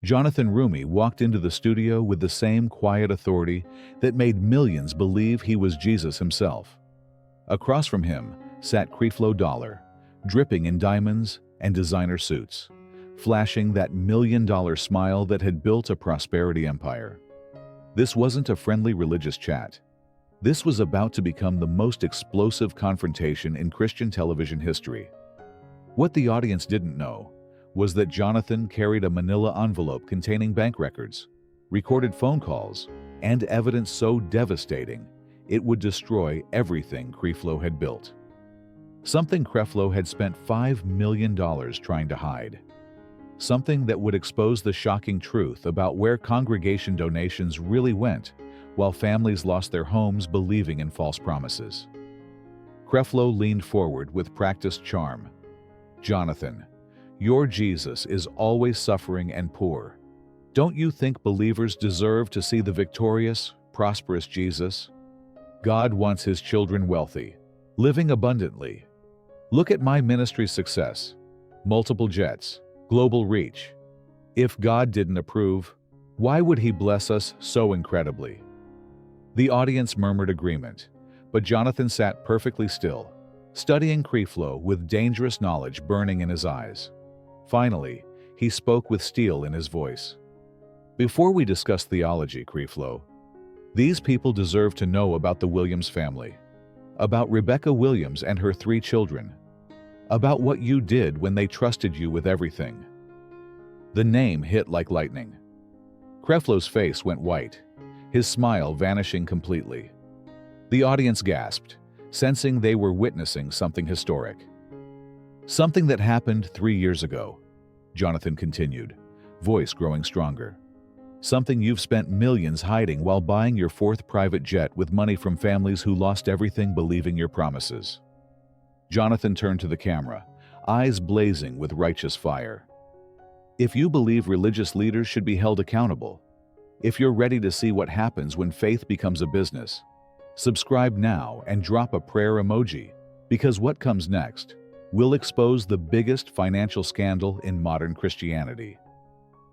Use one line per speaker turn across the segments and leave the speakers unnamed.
Jonathan Roumie walked into the studio with the same quiet authority that made millions believe he was Jesus himself. Across from him sat Creflo Dollar, dripping in diamonds and designer suits, flashing that million-dollar smile that had built a prosperity empire. This wasn't a friendly religious chat. This was about to become the most explosive confrontation in Christian television history. What the audience didn't know was that Jonathan carried a manila envelope containing bank records, recorded phone calls, and evidence so devastating it would destroy everything Creflo had built. Something Creflo had spent $5 million trying to hide. Something that would expose the shocking truth about where congregation donations really went while families lost their homes believing in false promises. Creflo leaned forward with practiced charm. "Jonathan, your Jesus is always suffering and poor. Don't you think believers deserve to see the victorious, prosperous Jesus? God wants his children wealthy, living abundantly. Look at my ministry's success. Multiple jets, global reach. If God didn't approve, why would he bless us so incredibly?" The audience murmured agreement, but Jonathan sat perfectly still, studying Creflo with dangerous knowledge burning in his eyes. Finally, he spoke with steel in his voice. "Before we discuss theology, Creflo, these people deserve to know about the Williams family, about Rebecca Williams and her 3 children, about what you did when they trusted you with everything." The name hit like lightning. Creflo's face went white, his smile vanishing completely. The audience gasped, sensing they were witnessing something historic. "Something that happened 3 years ago," Jonathan continued, voice growing stronger. "Something you've spent millions hiding while buying your 4th private jet with money from families who lost everything believing your promises." Jonathan turned to the camera, eyes blazing with righteous fire. "If you believe religious leaders should be held accountable, if you're ready to see what happens when faith becomes a business, subscribe now and drop a prayer emoji, because what comes next will expose the biggest financial scandal in modern Christianity."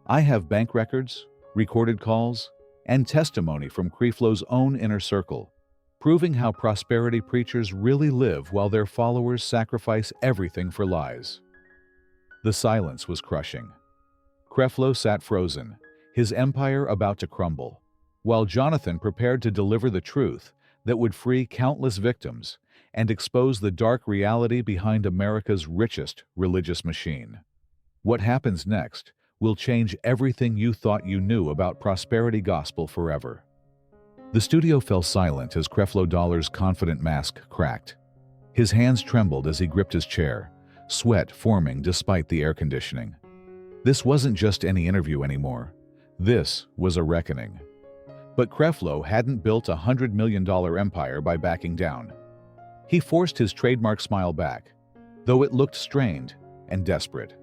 I have bank records, recorded calls, and testimony from Creflo's own inner circle, proving how prosperity preachers really live while their followers sacrifice everything for lies. The silence was crushing. Creflo sat frozen, his empire about to crumble, while Jonathan prepared to deliver the truth that would free countless victims and expose the dark reality behind America's richest religious machine. What happens next will change everything you thought you knew about prosperity gospel forever. The studio fell silent as Creflo Dollar's confident mask cracked. His hands trembled as he gripped his chair, sweat forming despite the air conditioning. This wasn't just any interview anymore. This was a reckoning. But Creflo hadn't built a $100 million empire by backing down. He forced his trademark smile back, though it looked strained and desperate.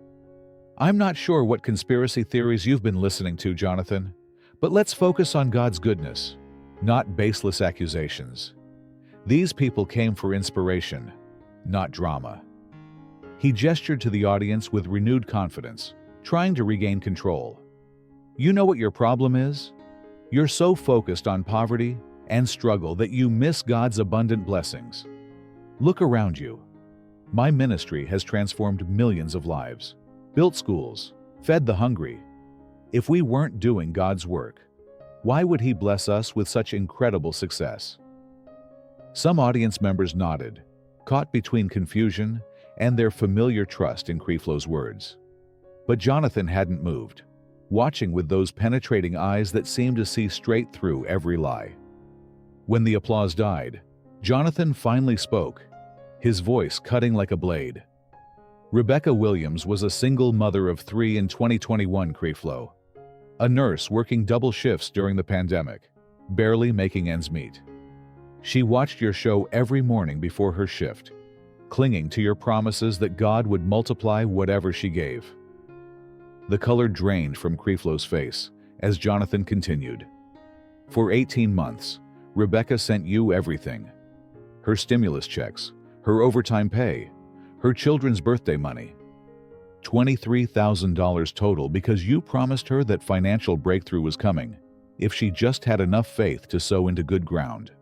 "I'm not sure what conspiracy theories you've been listening to, Jonathan, but let's focus on God's goodness, not baseless accusations. These people came for inspiration, not drama." He gestured to the audience with renewed confidence, trying to regain control. "You know what your problem is? You're so focused on poverty and struggle that you miss God's abundant blessings. Look around you. My ministry has transformed millions of lives, built schools, fed the hungry. If we weren't doing God's work, why would he bless us with such incredible success?" Some audience members nodded, caught between confusion and their familiar trust in Creflo's words. But Jonathan hadn't moved, watching with those penetrating eyes that seemed to see straight through every lie. When the applause died, Jonathan finally spoke, his voice cutting like a blade. "Rebecca Williams was a single mother of 3 in 2021, Creflo. A nurse working double shifts during the pandemic, barely making ends meet. She watched your show every morning before her shift, clinging to your promises that God would multiply whatever she gave." The color drained from Creflo's face as Jonathan continued. "For 18 months, Rebecca sent you everything. Her stimulus checks, her overtime pay, her children's birthday money. $23,000 total because you promised her that financial breakthrough was coming, if she just had enough faith to sow into good ground.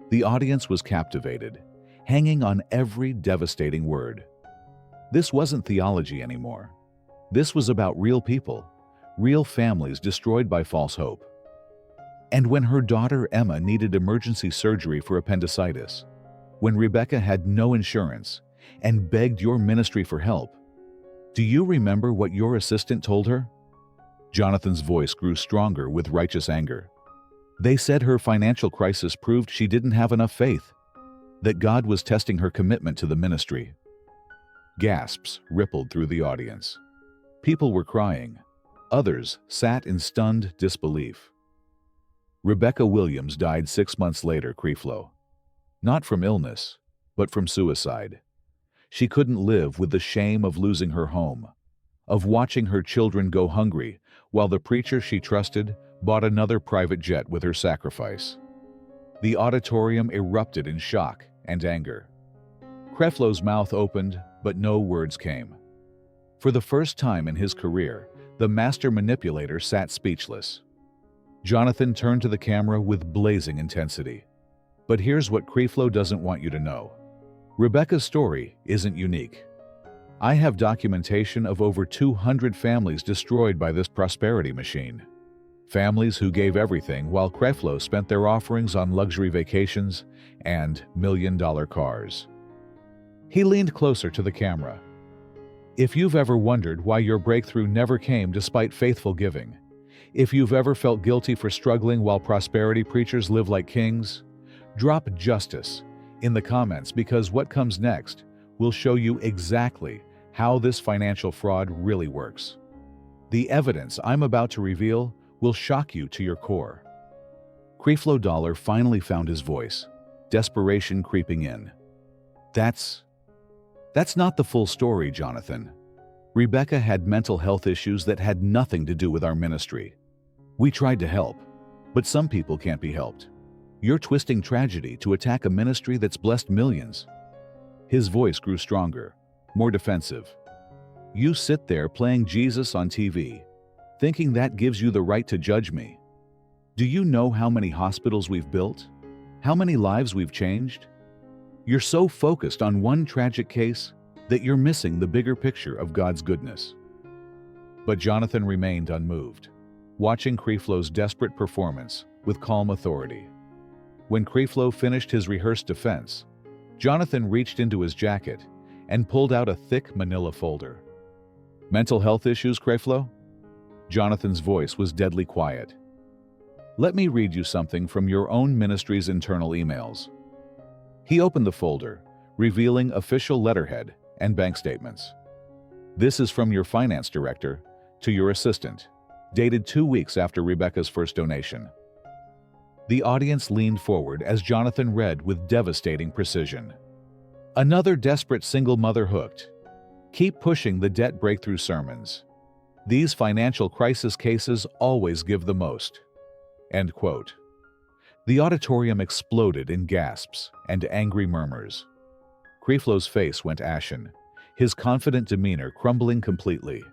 The audience was captivated, hanging on every devastating word. This wasn't theology anymore. This was about real people, real families destroyed by false hope. And when her daughter Emma needed emergency surgery for appendicitis, when Rebecca had no insurance and begged your ministry for help, do you remember what your assistant told her? Jonathan's voice grew stronger with righteous anger. They said her financial crisis proved she didn't have enough faith, that God was testing her commitment to the ministry. Gasps rippled through the audience. People were crying. Others sat in stunned disbelief. Rebecca Williams died 6 months later, Creflo. Not from illness, but from suicide. She couldn't live with the shame of losing her home, of watching her children go hungry while the preacher she trusted bought another private jet with her sacrifice. The auditorium erupted in shock and anger. Creflo's mouth opened, but no words came. For the first time in his career, the master manipulator sat speechless. Jonathan turned to the camera with blazing intensity. But here's what Creflo doesn't want you to know. Rebecca's story isn't unique. I have documentation of over 200 families destroyed by this prosperity machine. Families who gave everything while Creflo spent their offerings on luxury vacations and million-dollar cars. He leaned closer to the camera. If you've ever wondered why your breakthrough never came despite faithful giving, if you've ever felt guilty for struggling while prosperity preachers live like kings, drop justice in the comments, because what comes next will show you exactly how this financial fraud really works. The evidence I'm about to reveal will shock you to your core. Creflo Dollar finally found his voice, desperation creeping in. That's not the full story, Jonathan. Rebecca had mental health issues that had nothing to do with our ministry. We tried to help, but some people can't be helped. You're twisting tragedy to attack a ministry that's blessed millions. His voice grew stronger, more defensive. You sit there playing Jesus on TV, thinking that gives you the right to judge me. Do you know how many hospitals we've built? How many lives we've changed? You're so focused on one tragic case that you're missing the bigger picture of God's goodness. But Jonathan remained unmoved, watching Creflo's desperate performance with calm authority. When Creflo finished his rehearsed defense, Jonathan reached into his jacket and pulled out a thick manila folder. Mental health issues, Creflo? Jonathan's voice was deadly quiet. Let me read you something from your own ministry's internal emails. He opened the folder, revealing official letterhead and bank statements. This is from your finance director to your assistant, dated 2 weeks after Rebecca's first donation. The audience leaned forward as Jonathan read with devastating precision. Another desperate single mother hooked. Keep pushing the debt breakthrough sermons. These financial crisis cases always give the most. End quote. The auditorium exploded in gasps and angry murmurs. Creflo's face went ashen, his confident demeanor crumbling completely.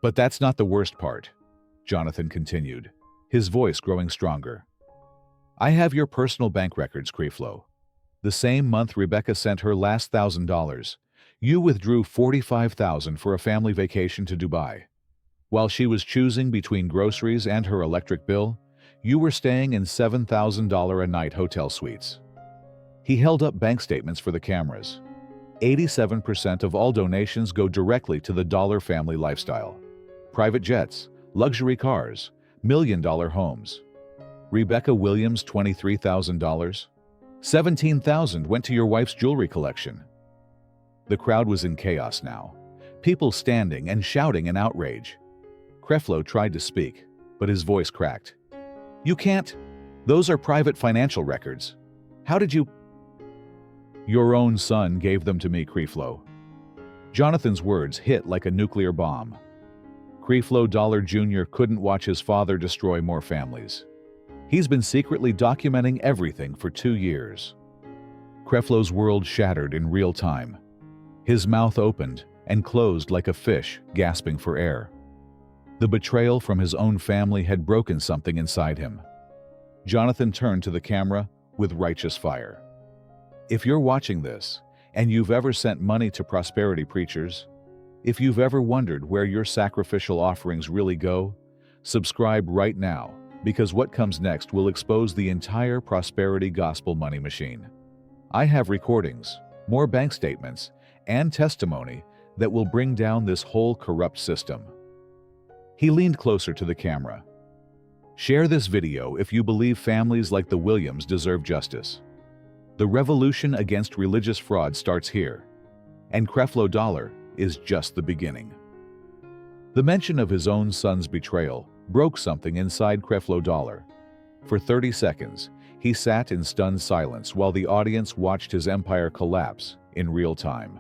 But that's not the worst part, Jonathan continued, his voice growing stronger. I have your personal bank records, Creflo. The same month Rebecca sent her last $1,000, you withdrew $45,000 for a family vacation to Dubai. While she was choosing between groceries and her electric bill, you were staying in $7,000 a night hotel suites. He held up bank statements for the cameras. 87% of all donations go directly to the Dollar family lifestyle. Private jets, luxury cars, million-dollar homes. Rebecca Williams, $23,000. $17,000 went to your wife's jewelry collection. The crowd was in chaos now, people standing and shouting in outrage. Creflo tried to speak, but his voice cracked. You can't. Those are private financial records. How did you? Your own son gave them to me, Creflo. Jonathan's words hit like a nuclear bomb. Creflo Dollar Jr. couldn't watch his father destroy more families. He's been secretly documenting everything for 2 years. Creflo's world shattered in real time. His mouth opened, and closed like a fish gasping for air. The betrayal from his own family had broken something inside him. Jonathan turned to the camera with righteous fire. If you're watching this, and you've ever sent money to prosperity preachers, if you've ever wondered where your sacrificial offerings really go, subscribe right now, because what comes next will expose the entire prosperity gospel money machine. I have recordings, more bank statements, and testimony that will bring down this whole corrupt system. He leaned closer to the camera. Share this video if you believe families like the Williams deserve justice. The revolution against religious fraud starts here, and Creflo Dollar is just the beginning. The mention of his own son's betrayal broke something inside Creflo Dollar. For 30 seconds, he sat in stunned silence while the audience watched his empire collapse in real time.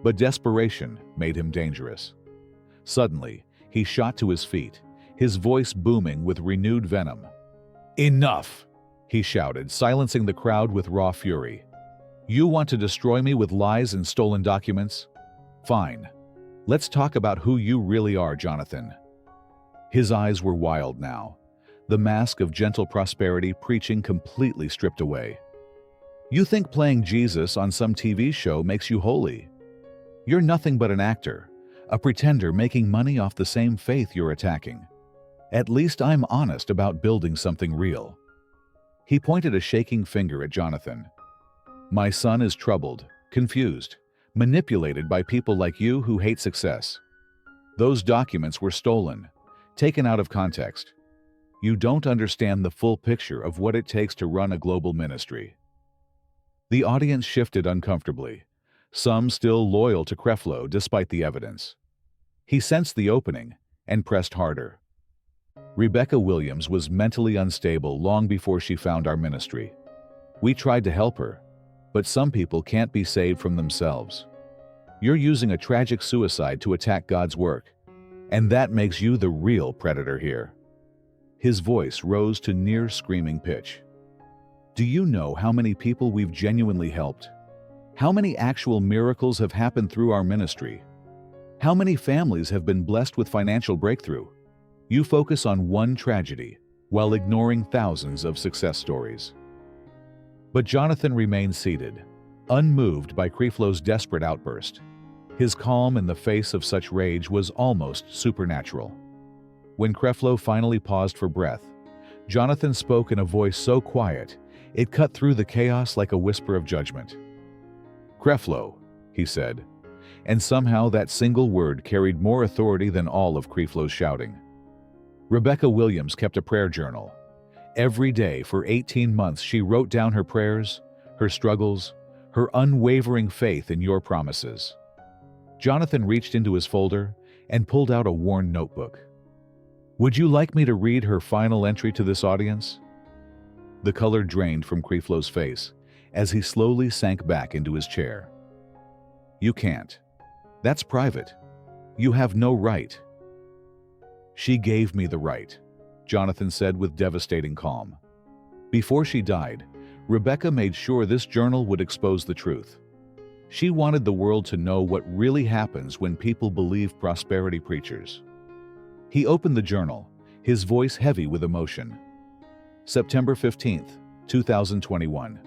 But desperation made him dangerous. Suddenly, he shot to his feet, his voice booming with renewed venom. "Enough!" he shouted, silencing the crowd with raw fury. "You want to destroy me with lies and stolen documents? Fine. Let's talk about who you really are, Jonathan." His eyes were wild now, the mask of gentle prosperity preaching completely stripped away. "You think playing Jesus on some TV show makes you holy? You're nothing but an actor, a pretender making money off the same faith you're attacking. At least I'm honest about building something real." He pointed a shaking finger at Jonathan. "My son is troubled, confused, manipulated by people like you who hate success. Those documents were stolen, taken out of context. You don't understand the full picture of what it takes to run a global ministry." The audience shifted uncomfortably, some still loyal to Creflo despite the evidence. He sensed the opening and pressed harder. "Rebecca Williams was mentally unstable long before she found our ministry. We tried to help her, but some people can't be saved from themselves. You're using a tragic suicide to attack God's work, and that makes you the real predator here." His voice rose to near screaming pitch. "Do you know how many people we've genuinely helped? How many actual miracles have happened through our ministry? How many families have been blessed with financial breakthrough? You focus on one tragedy while ignoring thousands of success stories." But Jonathan remained seated, unmoved by Creflo's desperate outburst. His calm in the face of such rage was almost supernatural. When Creflo finally paused for breath, Jonathan spoke in a voice so quiet it cut through the chaos like a whisper of judgment. "Creflo," he said, and somehow that single word carried more authority than all of Creflo's shouting. "Rebecca Williams kept a prayer journal. Every day for 18 months she wrote down her prayers, her struggles, her unwavering faith in your promises." Jonathan reached into his folder and pulled out a worn notebook. "Would you like me to read her final entry to this audience?" The color drained from Creflo's face as he slowly sank back into his chair. "You can't. That's private. You have no right." "She gave me the right," Jonathan said with devastating calm. "Before she died, Rebecca made sure this journal would expose the truth. She wanted the world to know what really happens when people believe prosperity preachers." He opened the journal, his voice heavy with emotion. September 15th, 2021.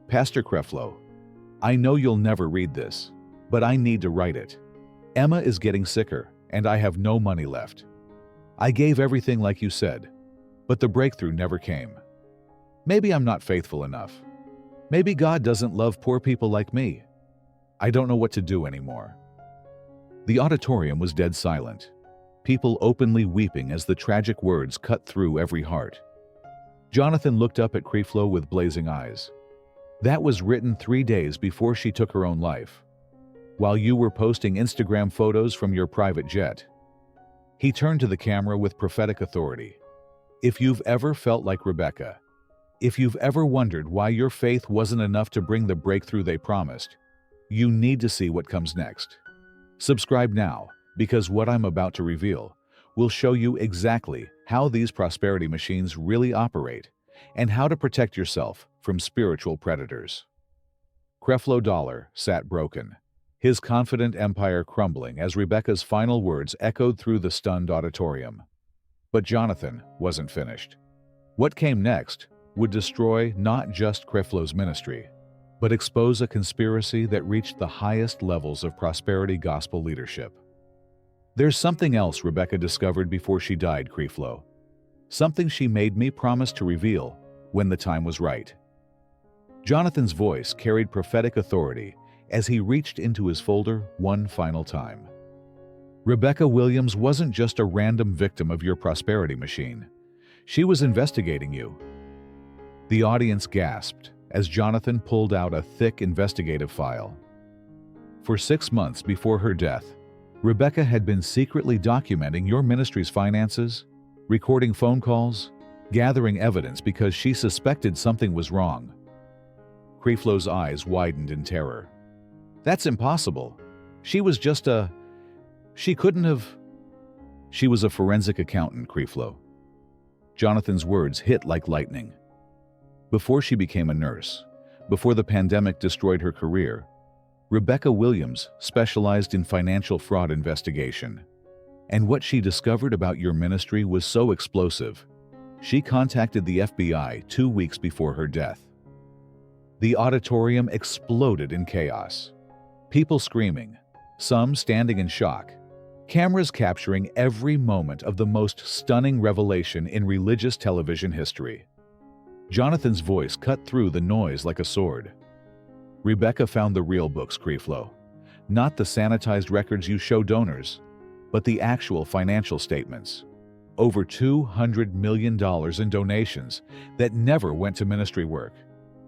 "Pastor Creflo, I know you'll never read this, but I need to write it. Emma is getting sicker, and I have no money left. I gave everything like you said, but the breakthrough never came. Maybe I'm not faithful enough. Maybe God doesn't love poor people like me. I don't know what to do anymore." The auditorium was dead silent, people openly weeping as the tragic words cut through every heart. Jonathan looked up at Creflo with blazing eyes. "That was written 3 days before she took her own life, while you were posting Instagram photos from your private jet." He turned to the camera with prophetic authority. "If you've ever felt like Rebecca, if you've ever wondered why your faith wasn't enough to bring the breakthrough they promised, you need to see what comes next. Subscribe now, because what I'm about to reveal will show you exactly how these prosperity machines really operate and how to protect yourself from spiritual predators." Creflo Dollar sat broken, his confident empire crumbling as Rebecca's final words echoed through the stunned auditorium. But Jonathan wasn't finished. What came next would destroy not just Creflo's ministry, but expose a conspiracy that reached the highest levels of prosperity gospel leadership. There's something else Rebecca discovered before she died, Creflo. Something she made me promise to reveal when the time was right. Jonathan's voice carried prophetic authority as he reached into his folder one final time. Rebecca Williams wasn't just a random victim of your prosperity machine. She was investigating you. The audience gasped as Jonathan pulled out a thick investigative file. For 6 months before her death, Rebecca had been secretly documenting your ministry's finances, recording phone calls, gathering evidence because she suspected something was wrong. Creflo's eyes widened in terror. That's impossible. She was just a... She couldn't have... She was a forensic accountant, Creflo. Jonathan's words hit like lightning. Before she became a nurse, before the pandemic destroyed her career, Rebecca Williams specialized in financial fraud investigation. And what she discovered about your ministry was so explosive, she contacted the FBI 2 weeks before her death. The auditorium exploded in chaos. People screaming, some standing in shock, cameras capturing every moment of the most stunning revelation in religious television history. Jonathan's voice cut through the noise like a sword. Rebecca found the real books, Creflo. Not the sanitized records you show donors, but the actual financial statements. Over $200 million in donations that never went to ministry work.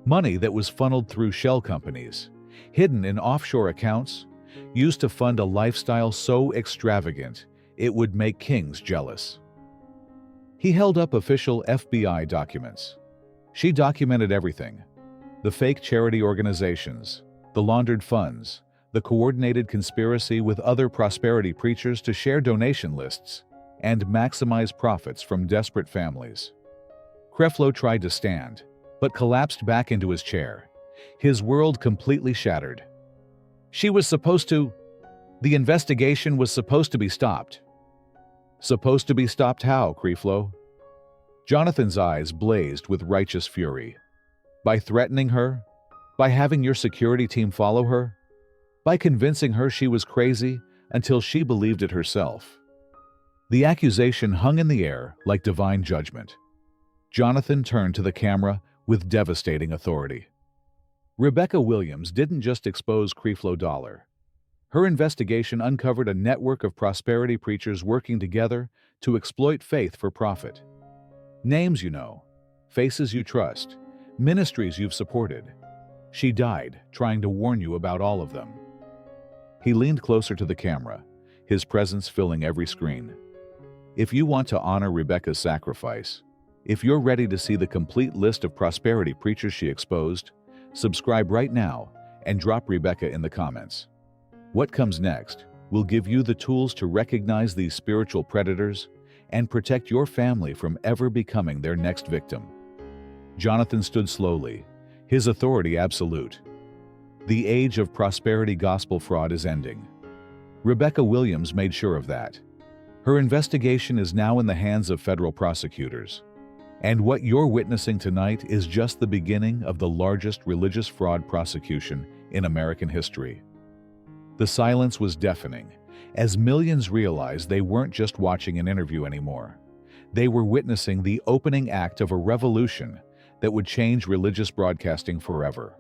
Money that was funneled through shell companies, hidden in offshore accounts, used to fund a lifestyle so extravagant it would make kings jealous. He held up official FBI documents. She documented everything. The fake charity organizations, the laundered funds, the coordinated conspiracy with other prosperity preachers to share donation lists and maximize profits from desperate families. Creflo tried to stand, but collapsed back into his chair, his world completely shattered. She was supposed to... The investigation was supposed to be stopped. Supposed to be stopped how, Creflo? Jonathan's eyes blazed with righteous fury. By threatening her? By having your security team follow her? By convincing her she was crazy until she believed it herself? The accusation hung in the air like divine judgment. Jonathan turned to the camera with devastating authority. Rebecca Williams didn't just expose Creflo Dollar. Her investigation uncovered a network of prosperity preachers working together to exploit faith for profit. Names you know, faces you trust, ministries you've supported. She died trying to warn you about all of them. He leaned closer to the camera, his presence filling every screen. If you want to honor Rebecca's sacrifice, if you're ready to see the complete list of prosperity preachers she exposed, subscribe right now and drop Rebecca in the comments. What comes next will give you the tools to recognize these spiritual predators and protect your family from ever becoming their next victim. Jonathan stood slowly, his authority absolute. The age of prosperity gospel fraud is ending. Rebecca Williams made sure of that. Her investigation is now in the hands of federal prosecutors. And what you're witnessing tonight is just the beginning of the largest religious fraud prosecution in American history. The silence was deafening, as millions realized they weren't just watching an interview anymore. They were witnessing the opening act of a revolution that would change religious broadcasting forever.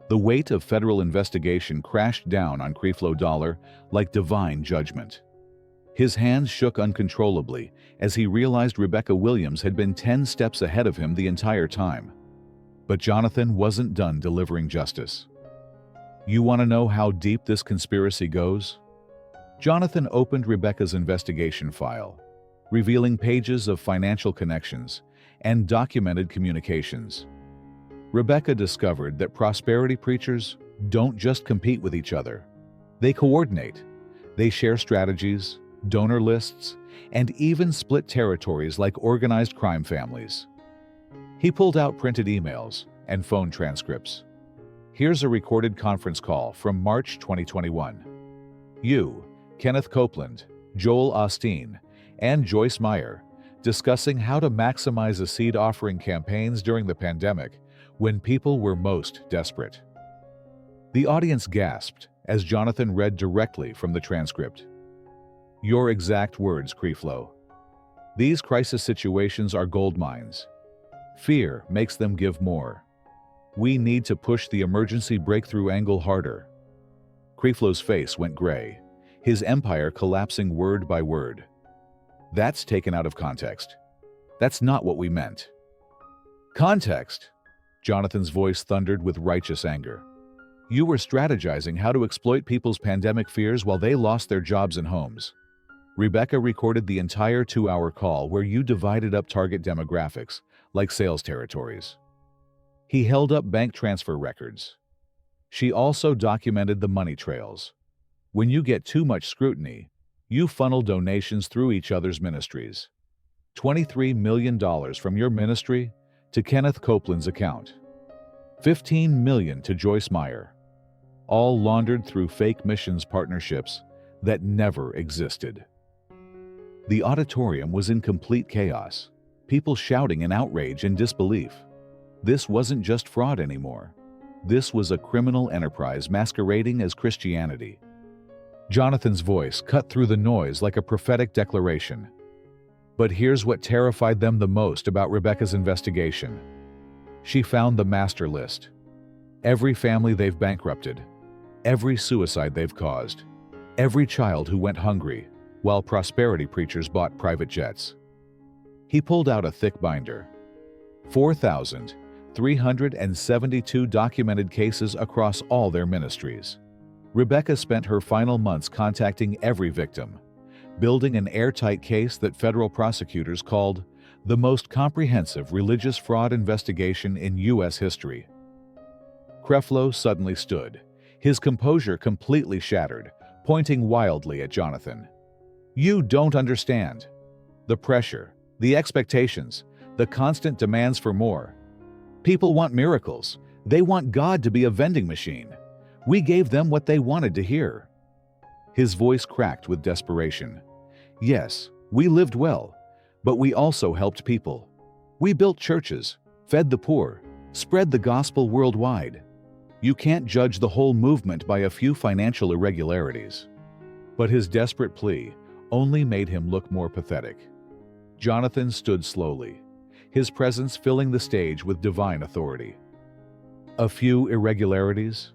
The weight of federal investigation crashed down on Creflo Dollar like divine judgment. His hands shook uncontrollably as he realized Rebecca Williams had been 10 steps ahead of him the entire time. But Jonathan wasn't done delivering justice. You want to know how deep this conspiracy goes? Jonathan opened Rebecca's investigation file, revealing pages of financial connections and documented communications. Rebecca discovered that prosperity preachers don't just compete with each other. They coordinate. They share strategies, donor lists, and even split territories like organized crime families. He pulled out printed emails and phone transcripts. Here's a recorded conference call from March 2021. You, Kenneth Copeland, Joel Osteen, and Joyce Meyer, discussing how to maximize a seed offering campaigns during the pandemic when people were most desperate. The audience gasped as Jonathan read directly from the transcript. Your exact words, Creflo. These crisis situations are gold mines. Fear makes them give more. We need to push the emergency breakthrough angle harder. Creflo's face went gray, his empire collapsing word by word. That's taken out of context. That's not what we meant. Context! Jonathan's voice thundered with righteous anger. You were strategizing how to exploit people's pandemic fears while they lost their jobs and homes. Rebecca recorded the entire 2-hour call where you divided up target demographics, like sales territories. He held up bank transfer records. She also documented the money trails. When you get too much scrutiny, you funnel donations through each other's ministries. $23 million from your ministry to Kenneth Copeland's account. $15 million to Joyce Meyer. All laundered through fake missions partnerships that never existed. The auditorium was in complete chaos, people shouting in outrage and disbelief. This wasn't just fraud anymore. This was a criminal enterprise masquerading as Christianity. Jonathan's voice cut through the noise like a prophetic declaration. But here's what terrified them the most about Rebecca's investigation. She found the master list. Every family they've bankrupted, every suicide they've caused, every child who went hungry, while prosperity preachers bought private jets. He pulled out a thick binder. 4,372 documented cases across all their ministries. Rebecca spent her final months contacting every victim, building an airtight case that federal prosecutors called the most comprehensive religious fraud investigation in U.S. history. Creflo suddenly stood, his composure completely shattered, pointing wildly at Jonathan. You don't understand. The pressure, the expectations, the constant demands for more. People want miracles. They want God to be a vending machine. We gave them what they wanted to hear. His voice cracked with desperation. Yes, we lived well, but we also helped people. We built churches, fed the poor, spread the gospel worldwide. You can't judge the whole movement by a few financial irregularities. But his desperate plea only made him look more pathetic. Jonathan stood slowly, his presence filling the stage with divine authority. A few irregularities?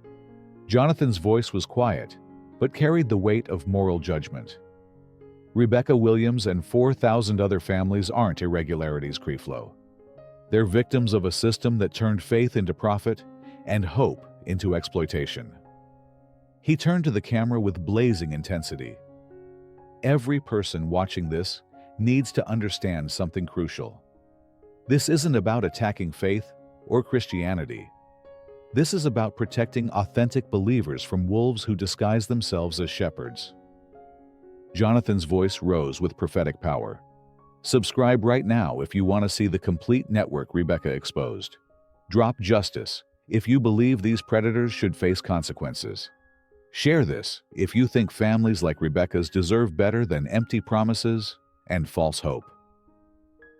Jonathan's voice was quiet, but carried the weight of moral judgment. Rebecca Williams and 4,000 other families aren't irregularities, Creflo. They're victims of a system that turned faith into profit and hope into exploitation. He turned to the camera with blazing intensity. Every person watching this needs to understand something crucial. This isn't about attacking faith or Christianity. This is about protecting authentic believers from wolves who disguise themselves as shepherds. Jonathan's voice rose with prophetic power. Subscribe right now if you want to see the complete network Rebecca exposed. Drop justice if you believe these predators should face consequences. Share this if you think families like Rebecca's deserve better than empty promises and false hope.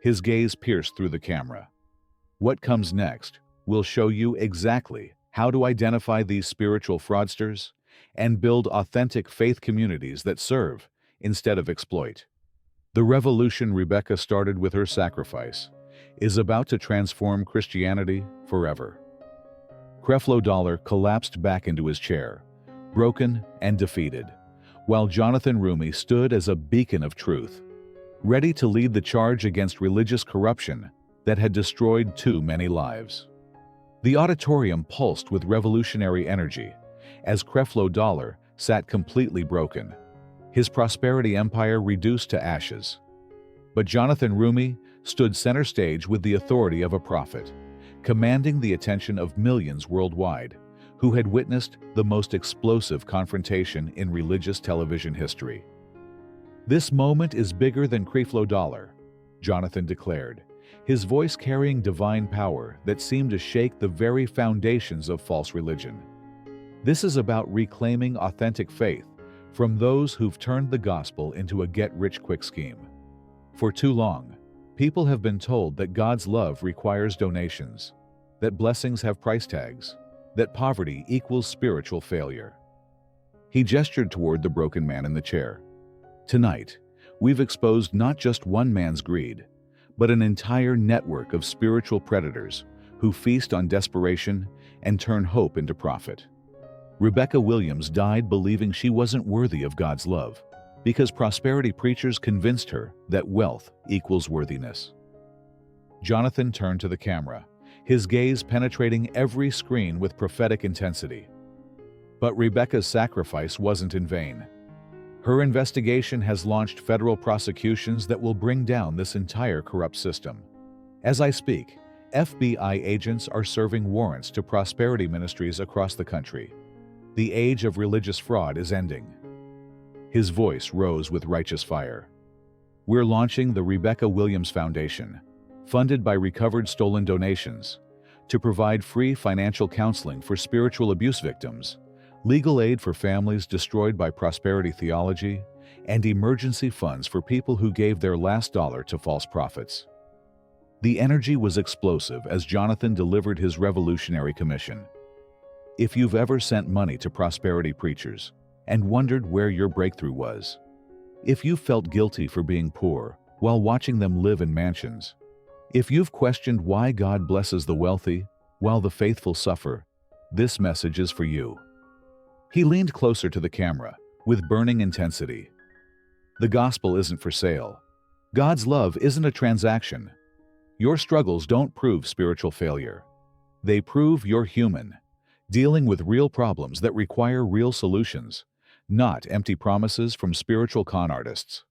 His gaze pierced through the camera. What comes next will show you exactly how to identify these spiritual fraudsters and build authentic faith communities that serve instead of exploit. The revolution Rebecca started with her sacrifice is about to transform Christianity forever. Creflo Dollar collapsed back into his chair, broken and defeated, while Jonathan Roumie stood as a beacon of truth, ready to lead the charge against religious corruption that had destroyed too many lives. The auditorium pulsed with revolutionary energy as Creflo Dollar sat completely broken, his prosperity empire reduced to ashes. But Jonathan Roumie stood center stage with the authority of a prophet, commanding the attention of millions worldwide who had witnessed the most explosive confrontation in religious television history. This moment is bigger than Creflo Dollar, Jonathan declared, his voice carrying divine power that seemed to shake the very foundations of false religion. This is about reclaiming authentic faith from those who've turned the gospel into a get-rich-quick scheme. For too long, people have been told that God's love requires donations, that blessings have price tags, that poverty equals spiritual failure. He gestured toward the broken man in the chair. Tonight, we've exposed not just one man's greed, but an entire network of spiritual predators who feast on desperation and turn hope into profit. Rebecca Williams died believing she wasn't worthy of God's love because prosperity preachers convinced her that wealth equals worthiness. Jonathan turned to the camera, his gaze penetrating every screen with prophetic intensity. But Rebecca's sacrifice wasn't in vain. Her investigation has launched federal prosecutions that will bring down this entire corrupt system. As I speak, FBI agents are serving warrants to prosperity ministries across the country. The age of religious fraud is ending. His voice rose with righteous fire. We're launching the Rebecca Williams Foundation, funded by recovered stolen donations, to provide free financial counseling for spiritual abuse victims, legal aid for families destroyed by prosperity theology, and emergency funds for people who gave their last dollar to false prophets. The energy was explosive as Jonathan delivered his revolutionary commission. If you've ever sent money to prosperity preachers and wondered where your breakthrough was, if you felt guilty for being poor while watching them live in mansions, if you've questioned why God blesses the wealthy while the faithful suffer, this message is for you. He leaned closer to the camera with burning intensity. The gospel isn't for sale. God's love isn't a transaction. Your struggles don't prove spiritual failure. They prove you're human, dealing with real problems that require real solutions, not empty promises from spiritual con artists.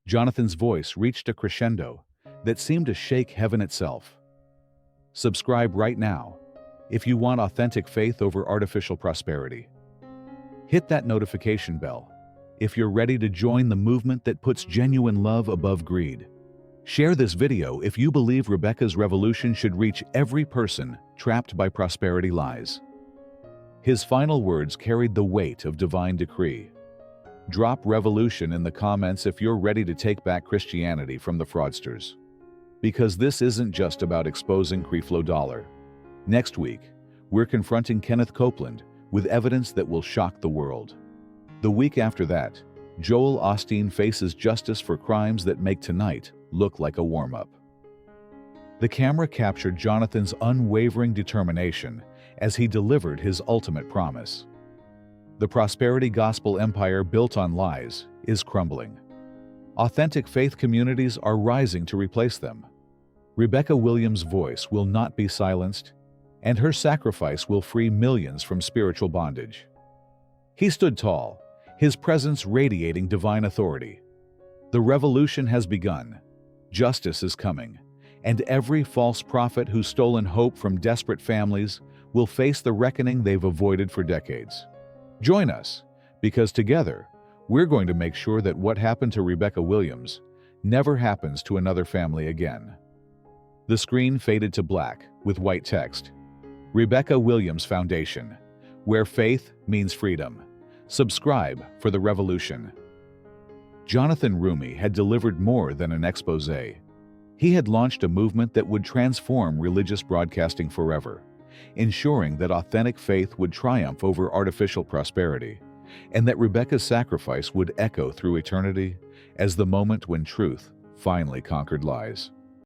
Jonathan's voice reached a crescendo that seemed to shake heaven itself. Subscribe right now if you want authentic faith over artificial prosperity. Hit that notification bell if you're ready to join the movement that puts genuine love above greed. Share this video if you believe Rebecca's revolution should reach every person trapped by prosperity lies. His final words carried the weight of divine decree. Drop revolution in the comments if you're ready to take back Christianity from the fraudsters. Because this isn't just about exposing Creflo Dollar. Next week, we're confronting Kenneth Copeland with evidence that will shock the world. The week after that, Joel Osteen faces justice for crimes that make tonight look like a warm-up. The camera captured Jonathan's unwavering determination as he delivered his ultimate promise. The prosperity gospel empire built on lies is crumbling. Authentic faith communities are rising to replace them. Rebecca Williams' voice will not be silenced, and her sacrifice will free millions from spiritual bondage. He stood tall, his presence radiating divine authority. The revolution has begun. Justice is coming, and every false prophet who's stolen hope from desperate families will face the reckoning they've avoided for decades. Join us, because together, we're going to make sure that what happened to Rebecca Williams never happens to another family again. The screen faded to black with white text. Rebecca Williams Foundation, where faith means freedom. Subscribe for the revolution. Jonathan Roumie had delivered more than an exposé. He had launched a movement that would transform religious broadcasting forever, ensuring that authentic faith would triumph over artificial prosperity, and that Rebecca's sacrifice would echo through eternity as the moment when truth finally conquered lies.